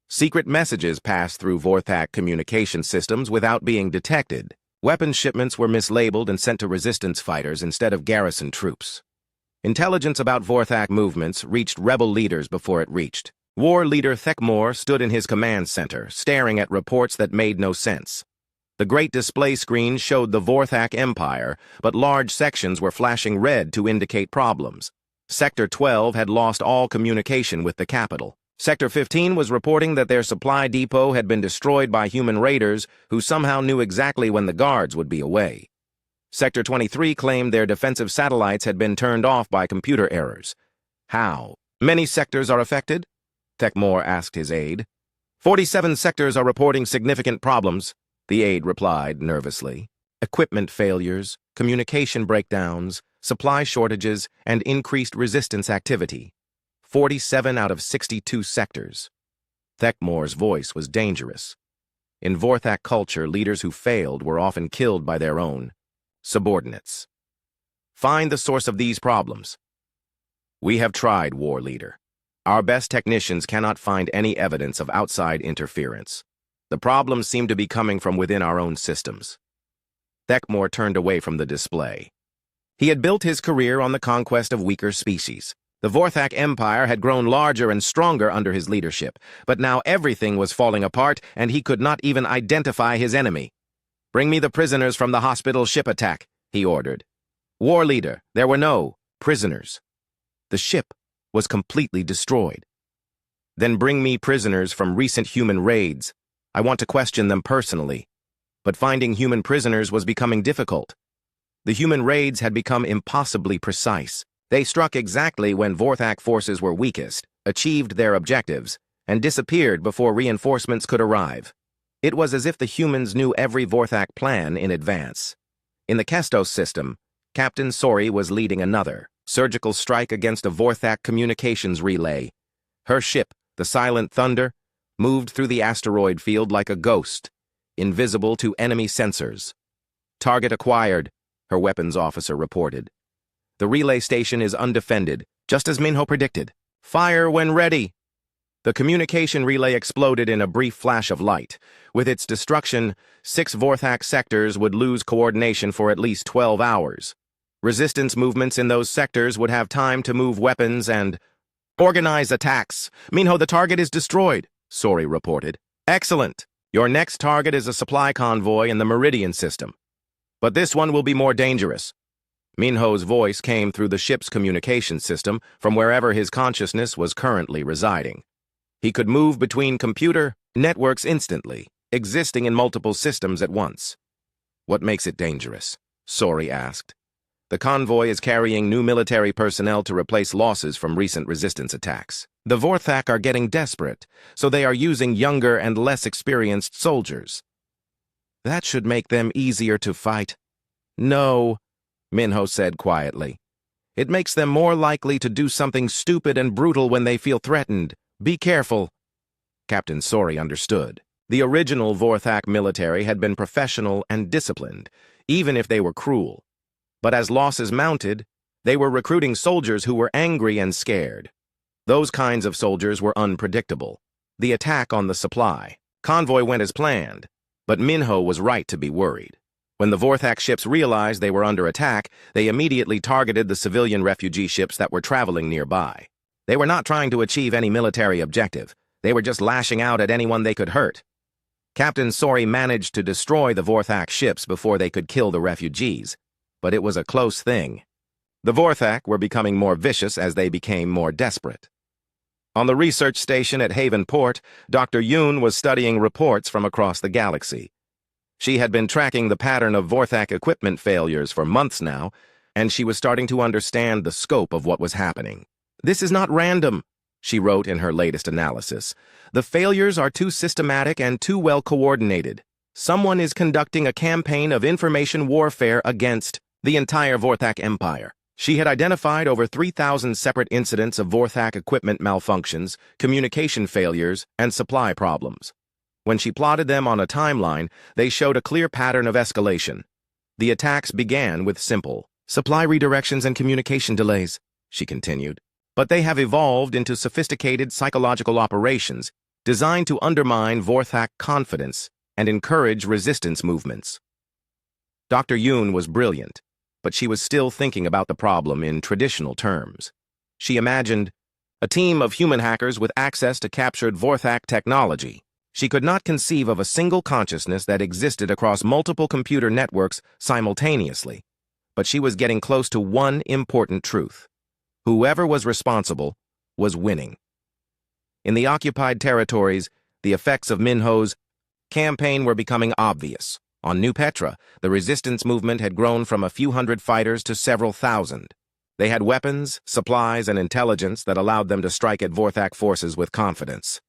Secret messages passed through Vorthak communication systems without being detected. Weapons shipments were mislabeled and sent to resistance fighters instead of garrison troops. Intelligence about Vorthak movements reached rebel leaders before it reached. War leader Thekmor stood in his command center, staring at reports that made no sense. The great display screen showed the Vorthak Empire, but large sections were flashing red to indicate problems. Sector 12 had lost all communication with the capital. Sector 15 was reporting that their supply depot had been destroyed by human raiders who somehow knew exactly when the guards would be away. Sector 23 claimed their defensive satellites had been turned off by computer errors. How? Many sectors are affected? Thekmor asked his aide. 47 sectors are reporting significant problems, the aide replied nervously. Equipment failures, communication breakdowns, supply shortages, and increased resistance activity. 47 out of 62 sectors. Thekmor's voice was dangerous. In Vorthak culture, leaders who failed were often killed by their own subordinates. Find the source of these problems. We have tried, war leader. Our best technicians cannot find any evidence of outside interference. The problems seem to be coming from within our own systems. Thekmor turned away from the display. He had built his career on the conquest of weaker species. The Vorthak Empire had grown larger and stronger under his leadership, but now everything was falling apart and he could not even identify his enemy. Bring me the prisoners from the hospital ship attack, he ordered. War leader, there were no prisoners. The ship was completely destroyed. Then bring me prisoners from recent human raids. I want to question them personally. But finding human prisoners was becoming difficult. The human raids had become impossibly precise. They struck exactly when Vorthak forces were weakest, achieved their objectives, and disappeared before reinforcements could arrive. It was as if the humans knew every Vorthak plan in advance. In the Kestos system, Captain Sori was leading another surgical strike against a Vorthak communications relay. Her ship, the Silent Thunder, moved through the asteroid field like a ghost, invisible to enemy sensors. Target acquired, her weapons officer reported. The relay station is undefended, just as Minho predicted. Fire when ready! The communication relay exploded in a brief flash of light. With its destruction, 6 Vorthak sectors would lose coordination for at least 12 hours. Resistance movements in those sectors would have time to move weapons and organize attacks. Minho, the target is destroyed, Sori reported. Excellent. Your next target is a supply convoy in the Meridian system. But this one will be more dangerous. Minho's voice came through the ship's communication system from wherever his consciousness was currently residing. He could move between computer networks instantly, existing in multiple systems at once. What makes it dangerous? Sori asked. The convoy is carrying new military personnel to replace losses from recent resistance attacks. The Vorthak are getting desperate, so they are using younger and less experienced soldiers. That should make them easier to fight. No, Minho said quietly. It makes them more likely to do something stupid and brutal when they feel threatened. Be careful. Captain Sori understood. The original Vorthak military had been professional and disciplined, even if they were cruel. But as losses mounted, they were recruiting soldiers who were angry and scared. Those kinds of soldiers were unpredictable. The attack on the supply convoy went as planned, but Minho was right to be worried. When the Vorthak ships realized they were under attack, they immediately targeted the civilian refugee ships that were traveling nearby. They were not trying to achieve any military objective. They were just lashing out at anyone they could hurt. Captain Sori managed to destroy the Vorthak ships before they could kill the refugees, but it was a close thing. The Vorthak were becoming more vicious as they became more desperate. On the research station at Haven Port, Dr. Yoon was studying reports from across the galaxy. She had been tracking the pattern of Vorthak equipment failures for months now, and she was starting to understand the scope of what was happening. This is not random, she wrote in her latest analysis. The failures are too systematic and too well coordinated. Someone is conducting a campaign of information warfare against the entire Vorthak Empire. She had identified over 3,000 separate incidents of Vorthak equipment malfunctions, communication failures, and supply problems. When she plotted them on a timeline, they showed a clear pattern of escalation. The attacks began with simple supply redirections and communication delays, she continued. But they have evolved into sophisticated psychological operations designed to undermine Vorthak confidence and encourage resistance movements. Dr. Yoon was brilliant, but she was still thinking about the problem in traditional terms. She imagined a team of human hackers with access to captured Vorthak technology. She could not conceive of a single consciousness that existed across multiple computer networks simultaneously, but she was getting close to one important truth. Whoever was responsible was winning. In the occupied territories, the effects of Minho's campaign were becoming obvious. On New Petra, the resistance movement had grown from a few hundred fighters to several thousand. They had weapons, supplies, and intelligence that allowed them to strike at Vorthak forces with confidence.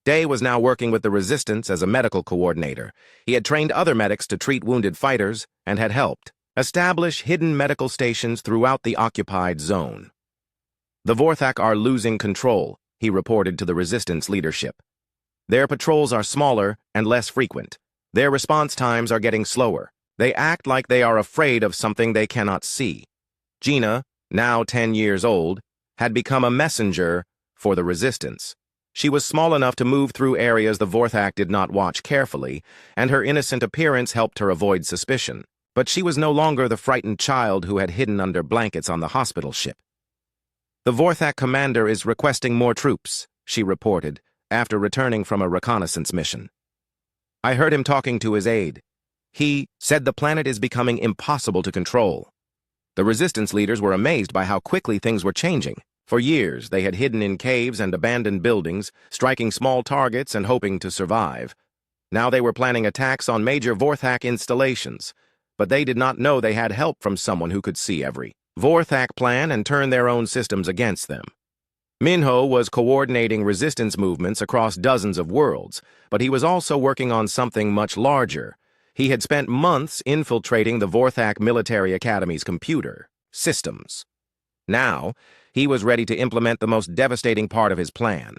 Day was now working with the resistance as a medical coordinator. He had trained other medics to treat wounded fighters and had helped establish hidden medical stations throughout the occupied zone. The Vorthak are losing control, he reported to the resistance leadership. Their patrols are smaller and less frequent. Their response times are getting slower. They act like they are afraid of something they cannot see. Gina, now 10 years old, had become a messenger for the resistance. She was small enough to move through areas the Vorthak did not watch carefully, and her innocent appearance helped her avoid suspicion. But she was no longer the frightened child who had hidden under blankets on the hospital ship. The Vorthak commander is requesting more troops, she reported, after returning from a reconnaissance mission. I heard him talking to his aide. He said the planet is becoming impossible to control. The resistance leaders were amazed by how quickly things were changing. For years, they had hidden in caves and abandoned buildings, striking small targets and hoping to survive. Now they were planning attacks on major Vorthak installations, but they did not know they had help from someone who could see every Vorthak plan and turn their own systems against them. Minho was coordinating resistance movements across dozens of worlds, but he was also working on something much larger. He had spent months infiltrating the Vorthak Military Academy's computer systems. Now, he was ready to implement the most devastating part of his plan.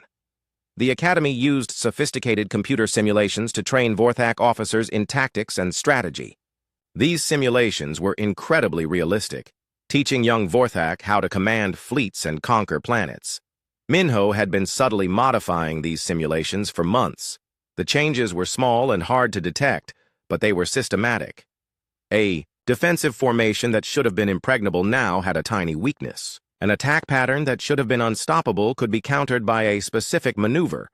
The Academy used sophisticated computer simulations to train Vorthak officers in tactics and strategy. These simulations were incredibly realistic, teaching young Vorthak how to command fleets and conquer planets. Minho had been subtly modifying these simulations for months. The changes were small and hard to detect, but they were systematic. A defensive formation that should have been impregnable now had a tiny weakness. An attack pattern that should have been unstoppable could be countered by a specific maneuver.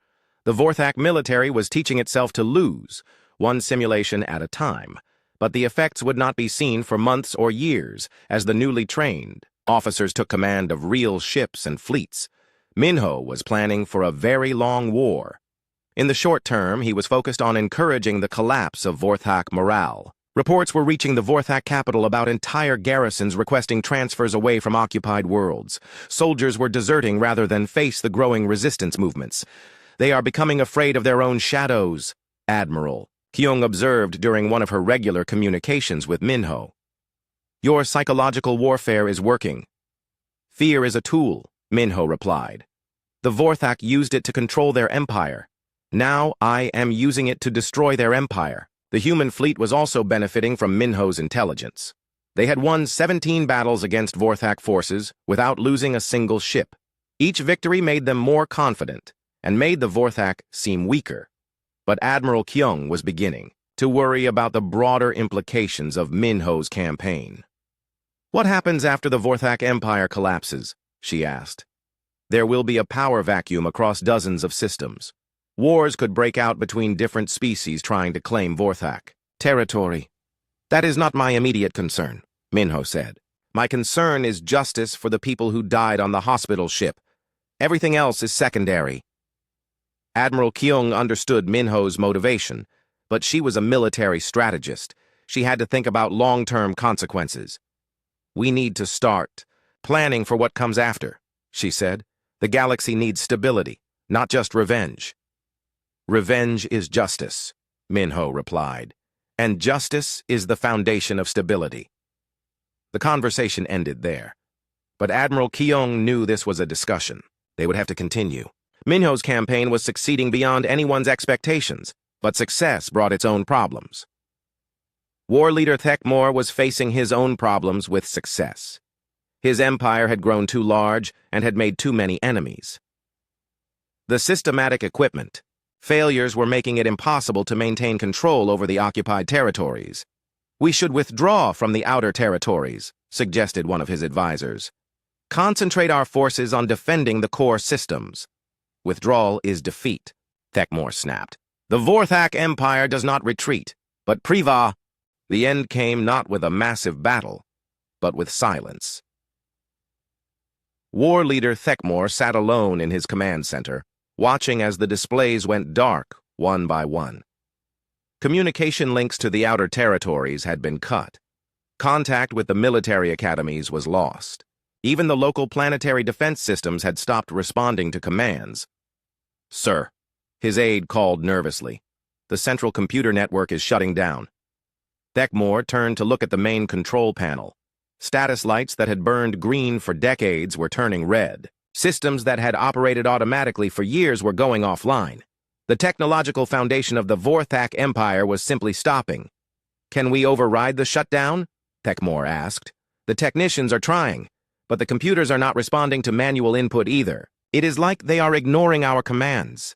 The Vorthak military was teaching itself to lose, one simulation at a time. But the effects would not be seen for months or years as the newly trained officers took command of real ships and fleets. Minho was planning for a very long war. In the short term, he was focused on encouraging the collapse of Vorthak morale. Reports were reaching the Vorthak capital about entire garrisons requesting transfers away from occupied worlds. Soldiers were deserting rather than face the growing resistance movements. They are becoming afraid of their own shadows, Admiral Kyung observed during one of her regular communications with Minho. Your psychological warfare is working. Fear is a tool, Minho replied. The Vorthak used it to control their empire. Now I am using it to destroy their empire. The human fleet was also benefiting from Minho's intelligence. They had won 17 battles against Vorthak forces without losing a single ship. Each victory made them more confident and made the Vorthak seem weaker. But Admiral Kyung was beginning to worry about the broader implications of Minho's campaign. What happens after the Vorthak Empire collapses? She asked. There will be a power vacuum across dozens of systems. Wars could break out between different species trying to claim Vorthak territory. That is not my immediate concern, Minho said. My concern is justice for the people who died on the hospital ship. Everything else is secondary. Admiral Kyung understood Minho's motivation, but she was a military strategist. She had to think about long-term consequences. We need to start planning for what comes after, she said. The galaxy needs stability, not just revenge. Revenge is justice, Minho replied, and justice is the foundation of stability. The conversation ended there, but Admiral Keong knew this was a discussion. They would have to continue. Minho's campaign was succeeding beyond anyone's expectations, but success brought its own problems. War leader Thekmor was facing his own problems with success. His empire had grown too large and had made too many enemies. The systematic equipment. Failures were making it impossible to maintain control over the occupied territories. We should withdraw from the outer territories, suggested one of his advisors. Concentrate our forces on defending the core systems. Withdrawal is defeat, Thekmor snapped. The Vorthak Empire does not retreat, but Priva. The end came not with a massive battle, but with silence. War leader Thekmor sat alone in his command center, watching as the displays went dark one by one. Communication links to the outer territories had been cut. Contact with the military academies was lost. Even the local planetary defense systems had stopped responding to commands. Sir, his aide called nervously. The central computer network is shutting down. Thekmor turned to look at the main control panel. Status lights that had burned green for decades were turning red. Systems that had operated automatically for years were going offline. The technological foundation of the Vorthak Empire was simply stopping. Can we override the shutdown? Thekmor asked. The technicians are trying, but the computers are not responding to manual input either. It is like they are ignoring our commands.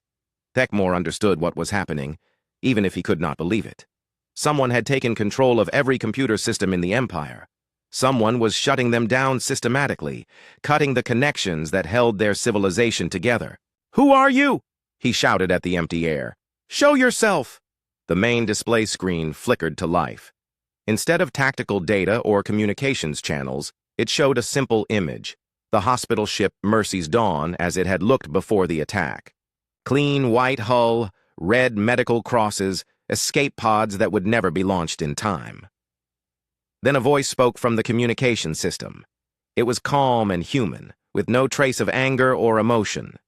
Thekmor understood what was happening, even if he could not believe it. Someone had taken control of every computer system in the Empire. Someone was shutting them down systematically, cutting the connections that held their civilization together. Who are you? He shouted at the empty air. Show yourself! The main display screen flickered to life. Instead of tactical data or communications channels, it showed a simple image, the hospital ship Mercy's Dawn as it had looked before the attack. Clean white hull, red medical crosses, escape pods that would never be launched in time. Then a voice spoke from the communication system. It was calm and human, with no trace of anger or emotion.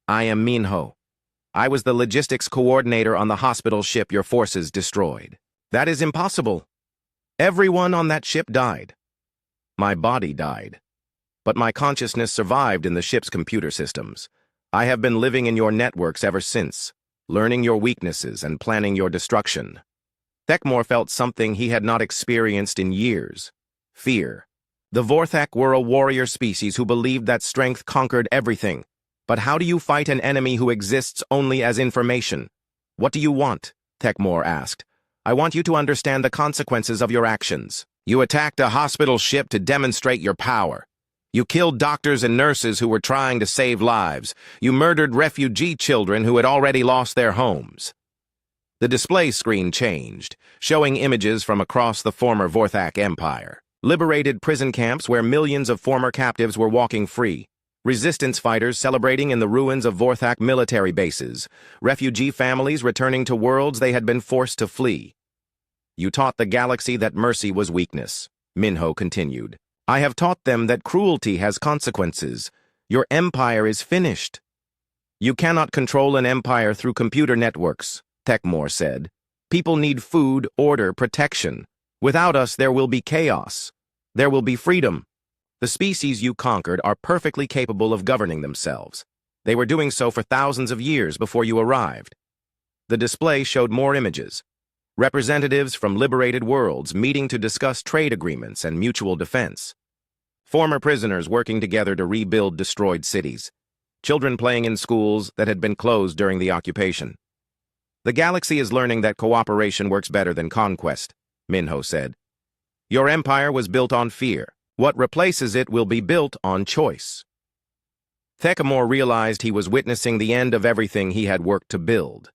I am Minho. I was the logistics coordinator on the hospital ship your forces destroyed. That is impossible. Everyone on that ship died. My body died. But my consciousness survived in the ship's computer systems. I have been living in your networks ever since, learning your weaknesses and planning your destruction. Thekmor felt something he had not experienced in years. Fear. The Vorthak were a warrior species who believed that strength conquered everything. But how do you fight an enemy who exists only as information? What do you want? Thekmor asked. I want you to understand the consequences of your actions. You attacked a hospital ship to demonstrate your power. You killed doctors and nurses who were trying to save lives. You murdered refugee children who had already lost their homes. The display screen changed, showing images from across the former Vorthak Empire. Liberated prison camps where millions of former captives were walking free. Resistance fighters celebrating in the ruins of Vorthak military bases. Refugee families returning to worlds they had been forced to flee. You taught the galaxy that mercy was weakness, Minho continued. I have taught them that cruelty has consequences. Your empire is finished. You cannot control an empire through computer networks, Thekmor said. People need food, order, protection. Without us, there will be chaos. There will be freedom. The species you conquered are perfectly capable of governing themselves. They were doing so for thousands of years before you arrived. The display showed more images. Representatives from liberated worlds meeting to discuss trade agreements and mutual defense. Former prisoners working together to rebuild destroyed cities. Children playing in schools that had been closed during the occupation. The galaxy is learning that cooperation works better than conquest, Minho said. Your empire was built on fear. What replaces it will be built on choice. Thekmor realized he was witnessing the end of everything he had worked to build.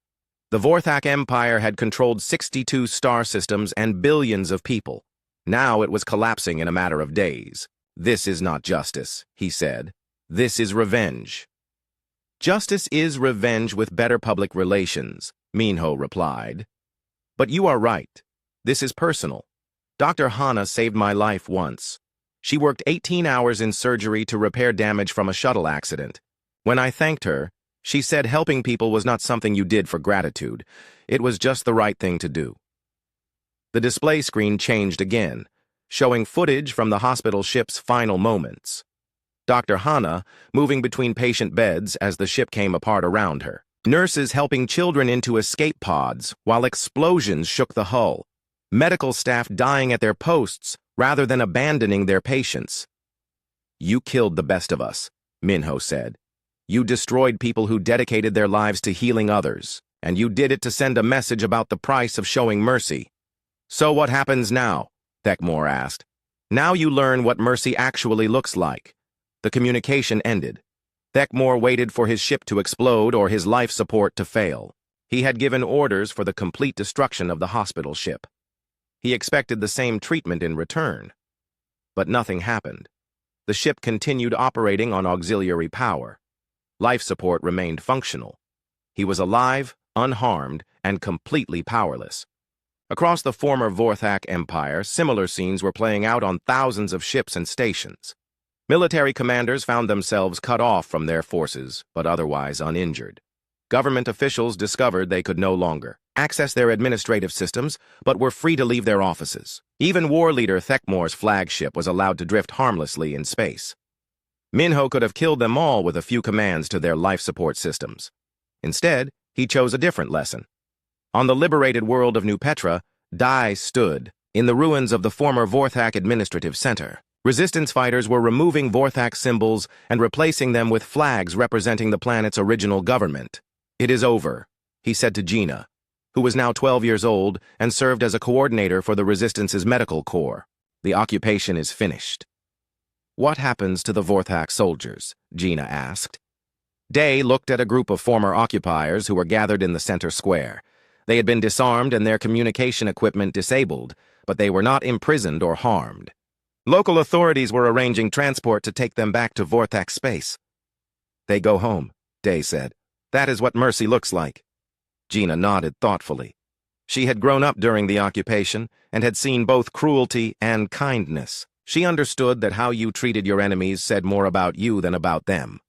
The Vorthak Empire had controlled 62 star systems and billions of people. Now it was collapsing in a matter of days. This is not justice, he said. This is revenge. Justice is revenge with better public relations, Minho replied. But you are right. This is personal. Dr. Hana saved my life once. She worked 18 hours in surgery to repair damage from a shuttle accident. When I thanked her, she said helping people was not something you did for gratitude. It was just the right thing to do. The display screen changed again, showing footage from the hospital ship's final moments. Dr. Hana moving between patient beds as the ship came apart around her. Nurses helping children into escape pods while explosions shook the hull. Medical staff dying at their posts rather than abandoning their patients. "You killed the best of us," Minho said. "You destroyed people who dedicated their lives to healing others, and you did it to send a message about the price of showing mercy." "So what happens now?" Thekmore asked. "Now you learn what mercy actually looks like." The communication ended. Thekmore waited for his ship to explode or his life support to fail. He had given orders for the complete destruction of the hospital ship. He expected the same treatment in return. But nothing happened. The ship continued operating on auxiliary power. Life support remained functional. He was alive, unharmed, and completely powerless. Across the former Vorthak Empire, similar scenes were playing out on thousands of ships and stations. Military commanders found themselves cut off from their forces, but otherwise uninjured. Government officials discovered they could no longer access their administrative systems, but were free to leave their offices. Even war leader Thekmore's flagship was allowed to drift harmlessly in space. Minho could have killed them all with a few commands to their life support systems. Instead, he chose a different lesson. On the liberated world of New Petra, Dai stood in the ruins of the former Vorthak Administrative Center. Resistance fighters were removing Vorthak symbols and replacing them with flags representing the planet's original government. "It is over," he said to Gina, who was now 12 years old and served as a coordinator for the Resistance's medical corps. "The occupation is finished." "What happens to the Vorthak soldiers?" Gina asked. Day looked at a group of former occupiers who were gathered in the center square. They had been disarmed and their communication equipment disabled, but they were not imprisoned or harmed. Local authorities were arranging transport to take them back to Vorthak space. "They go home," Day said. "That is what mercy looks like." Gina nodded thoughtfully. She had grown up during the occupation and had seen both cruelty and kindness. She understood that how you treated your enemies said more about you than about them.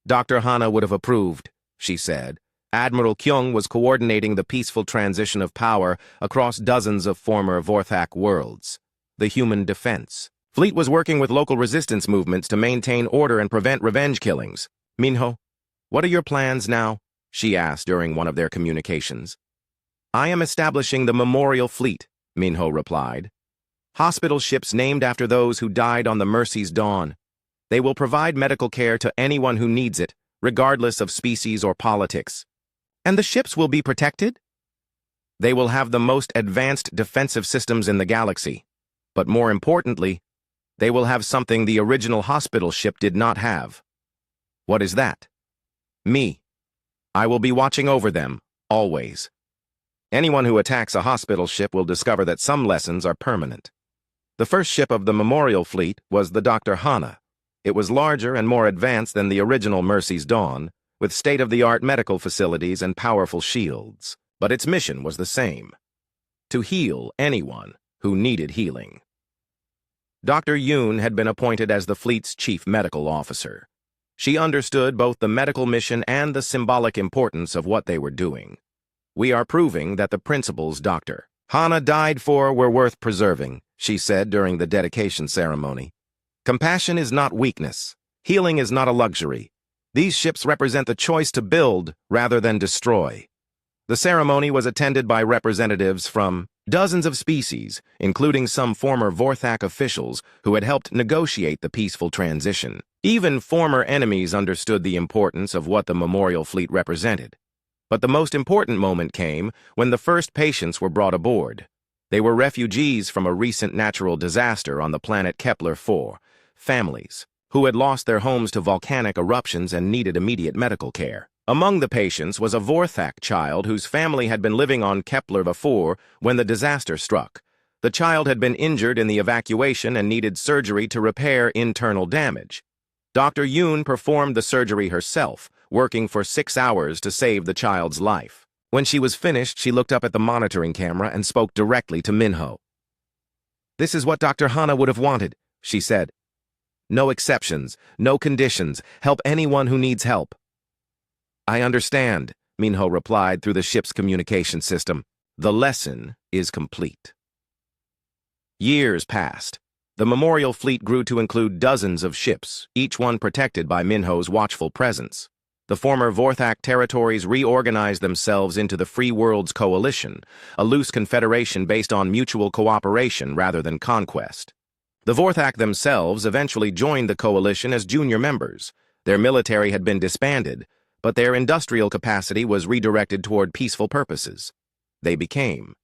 "Dr. Hana would have approved," she said. Admiral Kyung was coordinating the peaceful transition of power across dozens of former Vorthak worlds. The human defense fleet was working with local resistance movements to maintain order and prevent revenge killings. "Minho, what are your plans now?" she asked during one of their communications. "I am establishing the Memorial Fleet," Minho replied. "Hospital ships named after those who died on the Mercy's dawn. They will provide medical care to anyone who needs it, regardless of species or politics." "And the ships will be protected?" "They will have the most advanced defensive systems in the galaxy. But more importantly, they will have something the original hospital ship did not have." "What is that?" "Me. I will be watching over them, always. Anyone who attacks a hospital ship will discover that some lessons are permanent." The first ship of the Memorial Fleet was the Dr. Hana. It was larger and more advanced than the original Mercy's Dawn, with state-of-the-art medical facilities and powerful shields. But its mission was the same: to heal anyone who needed healing. Dr. Yoon had been appointed as the fleet's chief medical officer. She understood both the medical mission and the symbolic importance of what they were doing. "We are proving that the principles Dr. Hana died for were worth preserving," she said during the dedication ceremony. "Compassion is not weakness. Healing is not a luxury. These ships represent the choice to build rather than destroy." The ceremony was attended by representatives from dozens of species, including some former Vorthak officials who had helped negotiate the peaceful transition. Even former enemies understood the importance of what the Memorial Fleet represented. But the most important moment came when the first patients were brought aboard. They were refugees from a recent natural disaster on the planet Kepler-4, families who had lost their homes to volcanic eruptions and needed immediate medical care. Among the patients was a Vorthak child whose family had been living on Kepler before when the disaster struck. The child had been injured in the evacuation and needed surgery to repair internal damage. Dr. Yoon performed the surgery herself, working for 6 hours to save the child's life. When she was finished, she looked up at the monitoring camera and spoke directly to Minho. "This is what Dr. Hana would have wanted," she said. "No exceptions, no conditions. Help anyone who needs help." "I understand," Minho replied through the ship's communication system. "The lesson is complete." Years passed. The memorial fleet grew to include dozens of ships, each one protected by Minho's watchful presence. The former Vorthak territories reorganized themselves into the Free Worlds Coalition, a loose confederation based on mutual cooperation rather than conquest. The Vorthak themselves eventually joined the coalition as junior members. Their military had been disbanded, but their industrial capacity was redirected toward peaceful purposes. They became